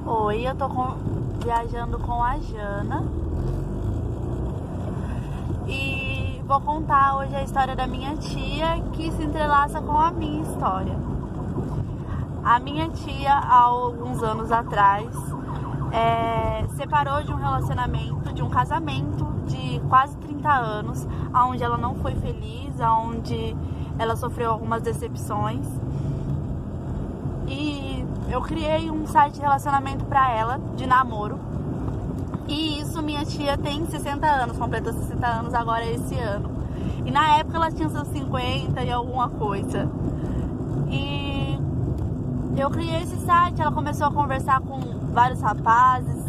Oi, eu tô viajando com a Jana e vou contar hoje a história da minha tia, que se entrelaça com a minha história. A minha tia, há alguns anos atrás, separou de um relacionamento, de um casamento de quase 30 anos, onde ela não foi feliz, onde ela sofreu algumas decepções. E eu criei um site de relacionamento pra ela, de namoro. E isso, minha tia tem 60 anos, completou 60 anos agora esse ano. E na época ela tinha seus 50 e alguma coisa. E eu criei esse site, ela começou a conversar com vários rapazes.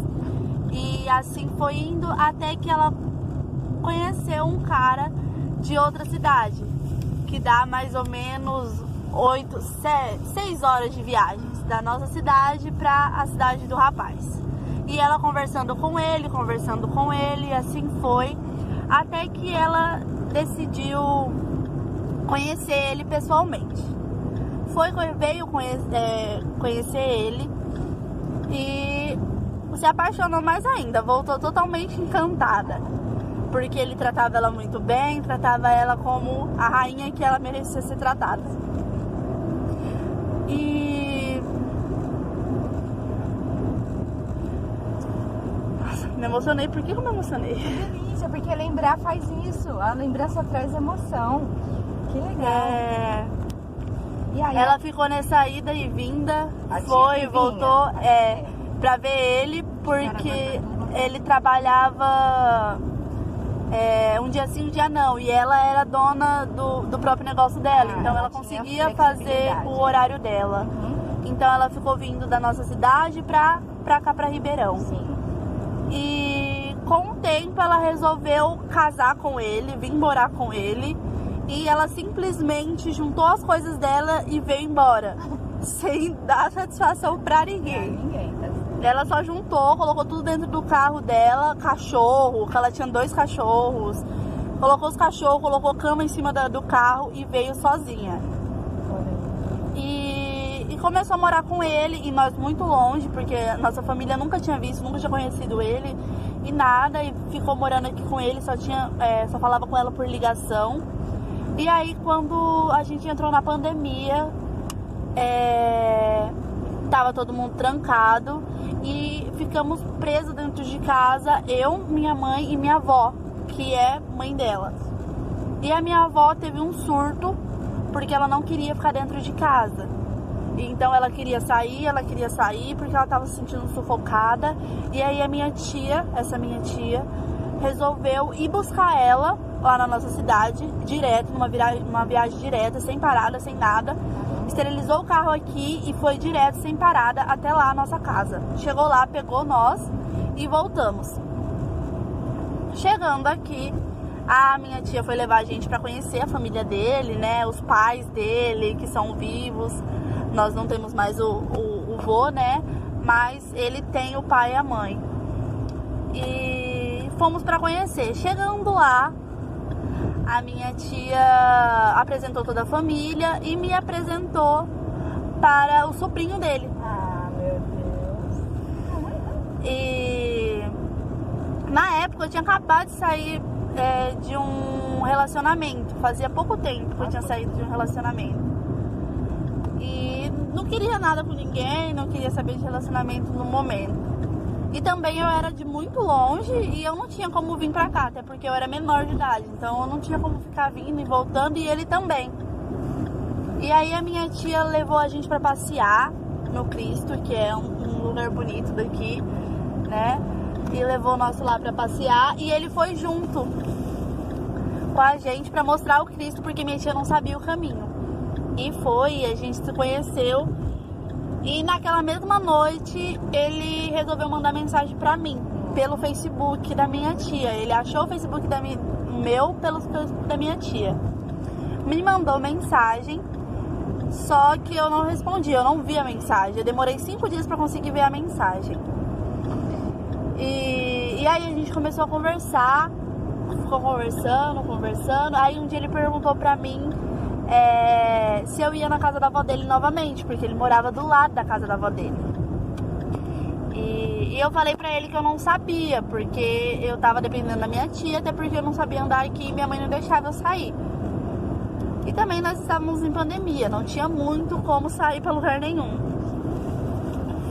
E assim foi indo até que ela conheceu um cara de outra cidade, que dá mais ou menos 6 horas de viagens da nossa cidade para a cidade do rapaz. E ela conversando com ele, assim foi, até que ela decidiu conhecer ele pessoalmente. Veio conhecer ele e se apaixonou mais ainda, voltou totalmente encantada, porque ele tratava ela muito bem, tratava ela como a rainha que ela merecia ser tratada. E nossa, me emocionei. Por que eu me emocionei? Que delícia, porque lembrar faz isso. A lembrança traz emoção. Que legal. E aí, ela ficou nessa ida e vinda, voltou pra ver ele, porque ele trabalhava um dia sim, um dia não, e ela era dona do próprio negócio dela, então ela conseguia fazer o horário dela. Então ela ficou vindo da nossa cidade pra cá, pra Ribeirão. Sim. E com o tempo ela resolveu casar com ele, vir morar com ele, e ela simplesmente juntou as coisas dela e veio embora, sem dar satisfação pra ninguém. Ela só juntou, colocou tudo dentro do carro dela, cachorro, que ela tinha 2 cachorros, colocou os cachorros, colocou cama em cima do carro e veio sozinha. E começou a morar com ele, e nós muito longe, porque nossa família nunca tinha visto, nunca tinha conhecido ele e nada, e ficou morando aqui com ele, só falava com ela por ligação. E aí quando a gente entrou na pandemia, tava todo mundo trancado e ficamos presos dentro de casa, eu, minha mãe e minha avó, que é mãe dela. E a minha avó teve um surto porque ela não queria ficar dentro de casa. Então ela queria sair porque ela tava se sentindo sufocada. E aí essa minha tia, resolveu ir buscar ela lá na nossa cidade, direto, numa viagem direta, sem parada, sem nada. Esterilizou o carro aqui e foi direto, sem parada, até lá a nossa casa. Chegou lá, pegou nós e voltamos. Chegando aqui, a minha tia foi levar a gente pra conhecer a família dele, né? Os pais dele, que são vivos. Nós não temos mais o vô, né? Mas ele tem o pai e a mãe. E fomos pra conhecer. Chegando lá, a minha tia apresentou toda a família e me apresentou para o sobrinho dele. Ah, meu Deus. E na época eu tinha acabado de sair de um relacionamento. Fazia pouco tempo que eu tinha saído de um relacionamento. E não queria nada com ninguém, não queria saber de relacionamento no momento. E também eu era de muito longe e eu não tinha como vir pra cá, até porque eu era menor de idade. Então eu não tinha como ficar vindo e voltando, e ele também. E aí a minha tia levou a gente pra passear no Cristo, que é um lugar bonito daqui, né? E levou nós lá pra passear, e ele foi junto com a gente pra mostrar o Cristo, porque minha tia não sabia o caminho. E a gente se conheceu. E naquela mesma noite, ele resolveu mandar mensagem pra mim, pelo Facebook da minha tia. Ele achou o Facebook meu pelo Facebook da minha tia. Me mandou mensagem, só que eu não respondi, eu não vi a mensagem. Eu demorei 5 dias pra conseguir ver a mensagem. E aí a gente começou a conversar, ficou conversando. Aí um dia ele perguntou pra mim se eu ia na casa da avó dele novamente, porque ele morava do lado da casa da avó dele. E eu falei pra ele que eu não sabia, porque eu tava dependendo da minha tia, até porque eu não sabia andar aqui e minha mãe não deixava eu sair. E também nós estávamos em pandemia, não tinha muito como sair pra lugar nenhum.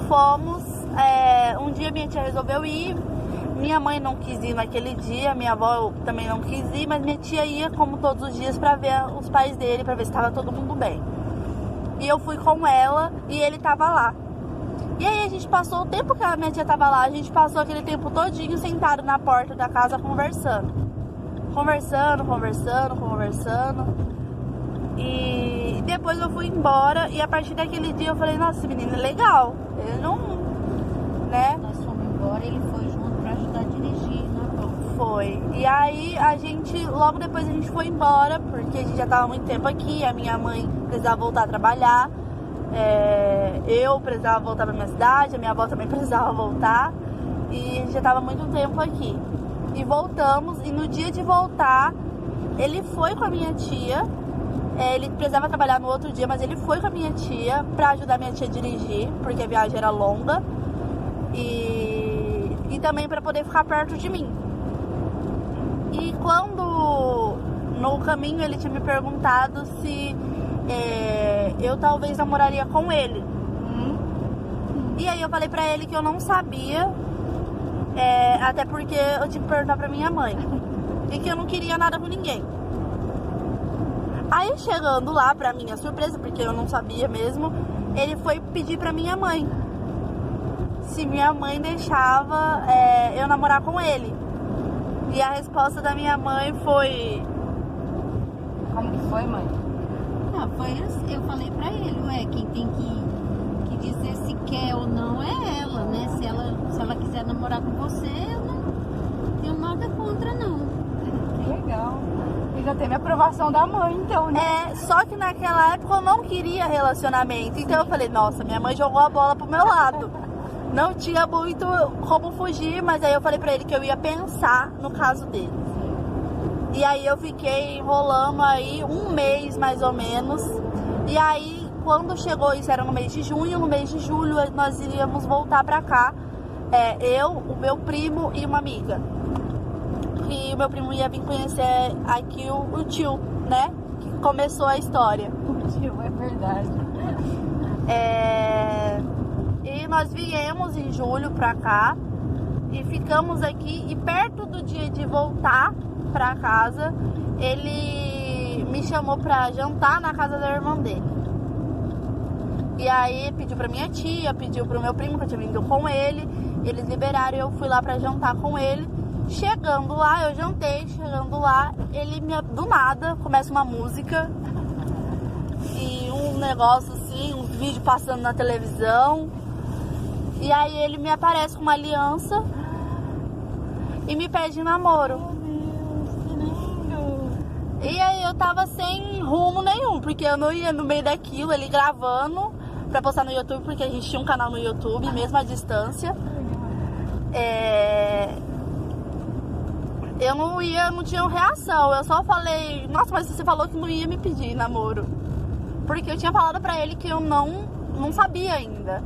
Fomos, um dia minha tia resolveu ir, minha mãe não quis ir naquele dia, minha avó também não quis ir, mas minha tia ia como todos os dias pra ver os pais dele, pra ver se estava todo mundo bem. E eu fui com ela e ele tava lá. E aí a gente passou o tempo que a minha tia tava lá, a gente passou aquele tempo todinho sentado na porta da casa conversando. Conversando. E depois eu fui embora e a partir daquele dia eu falei, nossa, esse menino é legal. Ele não, né? Nós fomos embora e ele foi junto pra ajudar a dirigir, né? Foi. E aí a gente, logo depois a gente foi embora, porque a gente já tava muito tempo aqui, a minha mãe precisava voltar a trabalhar. Eu precisava voltar pra minha cidade, a minha avó também precisava voltar. E a gente já tava muito tempo aqui. E voltamos, e no dia de voltar, ele foi com a minha tia. Ele precisava trabalhar no outro dia, mas ele foi com a minha tia pra ajudar a minha tia a dirigir, porque a viagem era longa. E também pra poder ficar perto de mim. E quando no caminho ele tinha me perguntado se eu talvez namoraria com ele. E aí eu falei pra ele que eu não sabia, até porque eu tinha que perguntar pra minha mãe. E que eu não queria nada com ninguém. Aí chegando lá, pra minha surpresa, porque eu não sabia mesmo, ele foi pedir pra minha mãe se minha mãe deixava eu namorar com ele. E a resposta da minha mãe foi... Como que foi, mãe? Ah, foi assim, eu falei pra ele, quem tem que dizer se quer ou não é ela, né? Se ela quiser namorar com você, eu não tenho nada contra, não. Que legal. E já teve a aprovação da mãe, então, né? Só que naquela época eu não queria relacionamento. Então eu falei, nossa, minha mãe jogou a bola pro meu lado. Não tinha muito como fugir, mas aí eu falei pra ele que eu ia pensar no caso dele. E aí eu fiquei enrolando aí um mês mais ou menos. E aí quando chegou, isso era no mês de junho, no mês de julho nós iríamos voltar pra cá. Eu, o meu primo e uma amiga. E o meu primo ia vir conhecer aqui o tio, né? Que começou a história. O tio, é verdade. E nós viemos em julho pra cá e ficamos aqui. E perto do dia de voltar pra casa, ele me chamou pra jantar na casa da irmã dele. E aí pediu pra minha tia, pediu pro meu primo, que eu tinha vindo com ele. Eles liberaram e eu fui lá pra jantar com ele. Chegando lá, eu jantei, chegando lá, ele do nada começa uma música e um negócio assim, um vídeo passando na televisão. E aí ele me aparece com uma aliança e me pede namoro. Meu Deus, que lindo. E aí eu tava sem rumo nenhum, porque eu não ia no meio daquilo, ele gravando pra postar no YouTube, porque a gente tinha um canal no YouTube, mesmo à distância. Eu não tinha reação, eu só falei, nossa, mas você falou que não ia me pedir namoro. Porque eu tinha falado pra ele que eu não sabia ainda.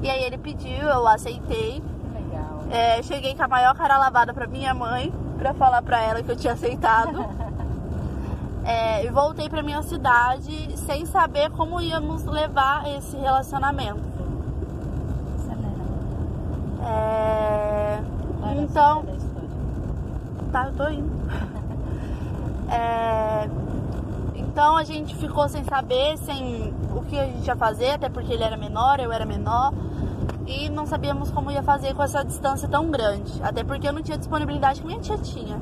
E aí ele pediu, eu aceitei. Legal. Cheguei com a maior cara lavada pra minha mãe, pra falar pra ela que eu tinha aceitado. E voltei pra minha cidade sem saber como íamos levar esse relacionamento. Então... Tá, eu tô indo. Então a gente ficou sem saber, sem o que a gente ia fazer, até porque ele era menor, eu era menor. E não sabíamos como ia fazer com essa distância tão grande. Até porque eu não tinha disponibilidade que minha tia tinha.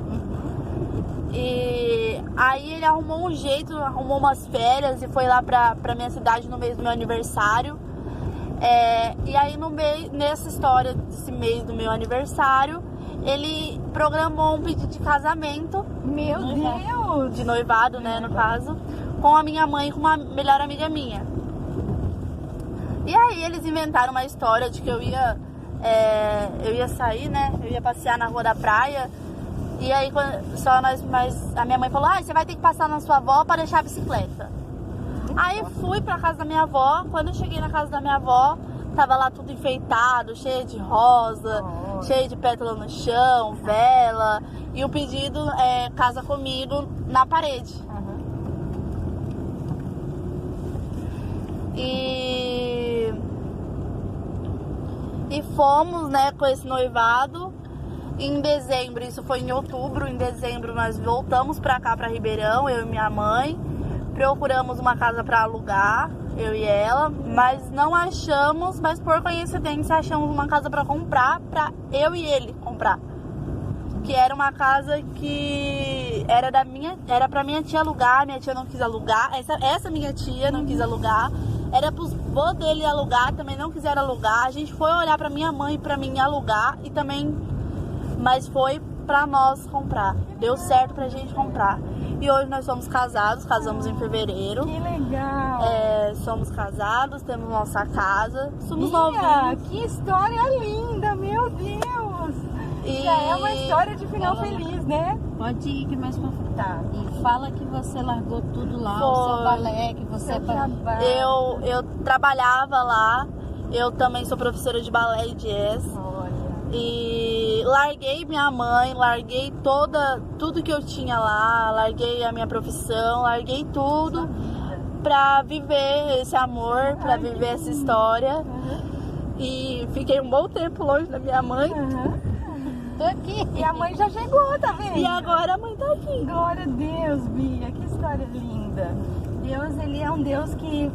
E aí ele arrumou um jeito, arrumou umas férias e foi lá pra minha cidade no mês do meu aniversário. E aí nessa história desse mês do meu aniversário, ele programou um pedido de casamento. Meu Deus! De noivado, né, no caso, com a minha mãe e com uma melhor amiga minha. E aí eles inventaram uma história de que eu ia sair, né, eu ia passear na rua da praia. E aí a minha mãe falou, você vai ter que passar na sua avó para deixar a bicicleta. Aí fui pra casa da minha avó. Quando eu cheguei na casa da minha avó, Tava lá tudo enfeitado, cheio de rosa, cheio de pétala no chão, vela. E o pedido é casa comigo na parede. E fomos, né, com esse noivado. Em dezembro, isso foi em outubro, em dezembro nós voltamos pra cá, pra Ribeirão, eu e minha mãe. Procuramos uma casa pra alugar, eu e ela, mas não achamos, mas por coincidência achamos uma casa pra comprar, pra eu e ele comprar. Que era uma casa que era pra minha tia alugar, minha tia não quis alugar, essa minha tia não quis alugar. Era pros vô dele alugar, também não quiseram alugar. A gente foi olhar pra minha mãe e pra mim alugar e também... Mas foi pra nós comprar. Deu certo pra gente comprar. E hoje nós somos casados, casamos em fevereiro. Que legal! Somos casados, temos nossa casa. Somos Bia, novinhos. que história linda, meu Deus! Já é uma história de final feliz, né? Pode ir, que mais pra frente. Tá. E fala que você largou tudo lá, Foi. o seu balé, que você... Seu trabalho. Eu trabalhava lá. Eu também sou professora de balé e jazz. Olha. E larguei minha mãe, larguei tudo que eu tinha lá, larguei a minha profissão, larguei tudo pra viver esse amor, pra viver essa história. E fiquei um bom tempo longe da minha mãe. Tô aqui. E a mãe já chegou, tá vendo? E agora a mãe tá aqui. Glória a Deus, Bia, que história linda. Deus, ele é um Deus que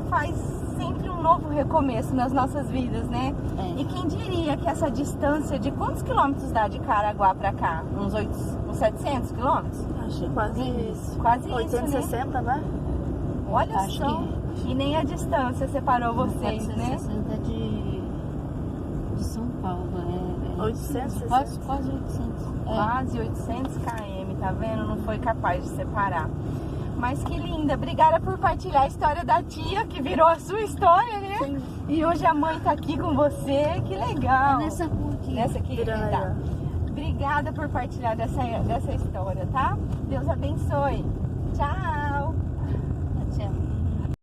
faz sempre um novo recomeço nas nossas vidas, né? E quem diria que essa distância de quantos quilômetros dá de Caraguá pra cá? Uns 700 quilômetros? Acho que quase isso. Quase 860, isso, né? Olha Acho só. que- E nem a distância separou vocês, né? 460 de São Paulo. 860. Quase 800. Quase 800 km, tá vendo? Não foi capaz de separar. Mas que linda, obrigada por partilhar a história da tia, que virou a sua história, né? Sim. E hoje a mãe tá aqui com você, que legal. Nessa rua aqui. Nessa aqui, Virando tá. aí, Obrigada por partilhar dessa história, tá? Deus abençoe. Tchau. Tchau.